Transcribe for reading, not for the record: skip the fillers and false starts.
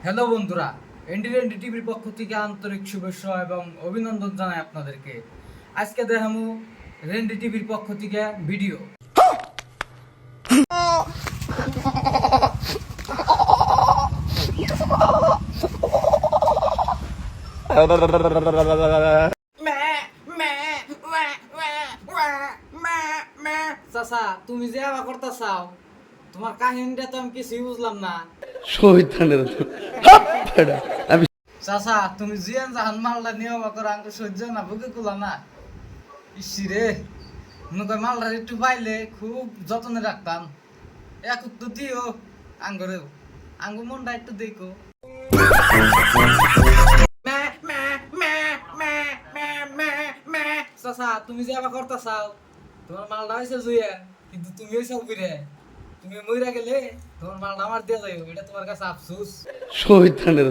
Hello বন্ধুরা, ND টিভির পক্ষ থেকে আন্তরিক শুভেচ্ছা এবং অভিনন্দন জানাই আপনাদেরকে। আজকে দেখামু রেন্ডি টিভির পক্ষ থেকে ভিডিও। চাচা, তুমি যে আবার করতে চাও, তোমার কাহিনীটা তো আমি কিছুই বুঝলাম না। আমি চাচা, তুমি জিয়ান জাহান মালটা নিয়ে করে আঙ্গ সহ্য না বুকে কুলা না। ইসি রে, মনে কর মালটা একটু পাইলে খুব যত্নে রাখতাম। এক তো দিও আঙ্গরে, আঙ্গ মনটা একটু দেখো। চাচা, তুমি যে আবার করতে চাও, তোমার মালটা হয়েছে জুয়ে, কিন্তু তুমি হয়েছে উবিরে। তুমি মইরা গেলে তোমার মালটা আমার দিয়ে যাইব, এটা তোমার কাছে আফসোস। শহীদ খানের